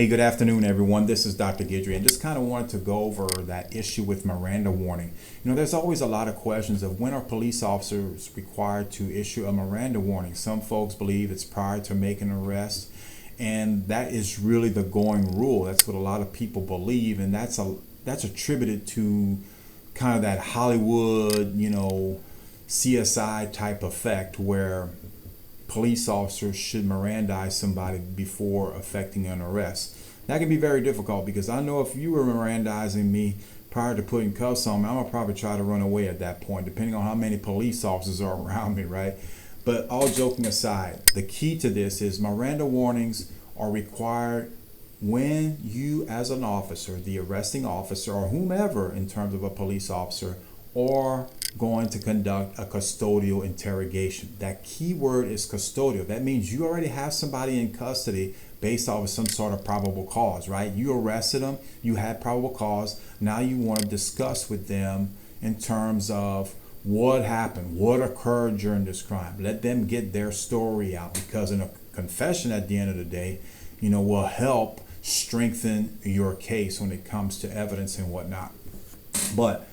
Hey, good afternoon, everyone. This is Dr. Guidry, and just kind of wanted to go over that issue with Miranda warning. There's always a lot of questions of when are police officers required to issue a Miranda warning. Some folks believe it's prior to making an arrest, and that is really the going rule. That's what a lot of people believe, and that's attributed to kind of that Hollywood, CSI type effect where police officers should Mirandize somebody before effecting an arrest. That can be very difficult because I know if you were Mirandizing me prior to putting cuffs on me, I'm going to probably try to run away at that point, depending on how many police officers are around me, right? But all joking aside, the key to this is Miranda warnings are required when you as an officer, the arresting officer, or whomever in terms of a police officer, are going to conduct a custodial interrogation. That key word is custodial. That means you already have somebody in custody based off of some sort of probable cause, right? You arrested them, you had probable cause. Now you want to discuss with them in terms of what happened, what occurred during this crime. Let them get their story out, because in a confession at the end of the day, will help strengthen your case when it comes to evidence and whatnot. But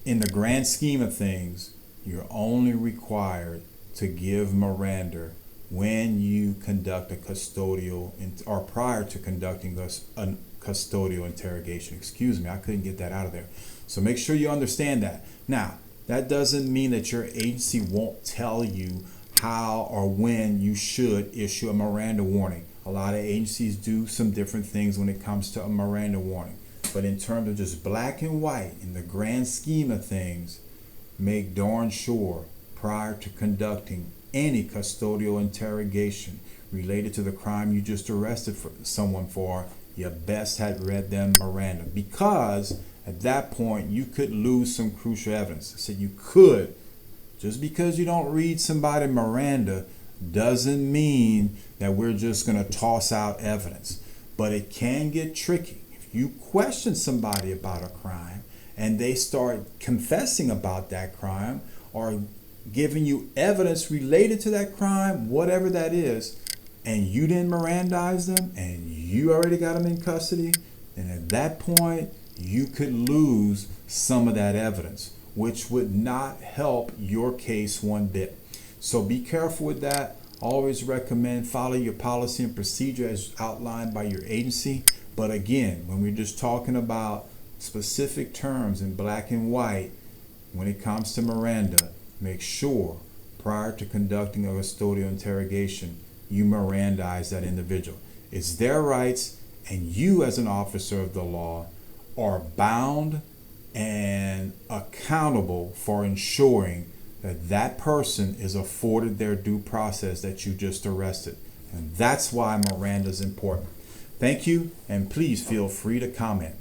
in the grand scheme of things, you're only required to give Miranda when you conduct a custodial or prior to conducting a custodial interrogation. Excuse me, I couldn't get that out of there. So make sure you understand that. Now, that doesn't mean that your agency won't tell you how or when you should issue a Miranda warning. A lot of agencies do some different things when it comes to a Miranda warning. But in terms of just black and white, in the grand scheme of things, make darn sure prior to conducting any custodial interrogation related to the crime you just arrested someone for, you best had read them Miranda, because at that point you could lose some crucial evidence. I said you could. Just because you don't read somebody Miranda doesn't mean that we're just going to toss out evidence. But it can get tricky. You question somebody about a crime and they start confessing about that crime or giving you evidence related to that crime, whatever that is, and you didn't Mirandize them and you already got them in custody, and at that point you could lose some of that evidence, which would not help your case one bit. So be careful with that. Always recommend follow your policy and procedure as outlined by your agency. But again, when we're just talking about specific terms in black and white, when it comes to Miranda, make sure prior to conducting a custodial interrogation, you Mirandize that individual. It's their rights, and you as an officer of the law are bound and accountable for ensuring that that person is afforded their due process that you just arrested. And that's why Miranda is important. Thank you, and please feel free to comment.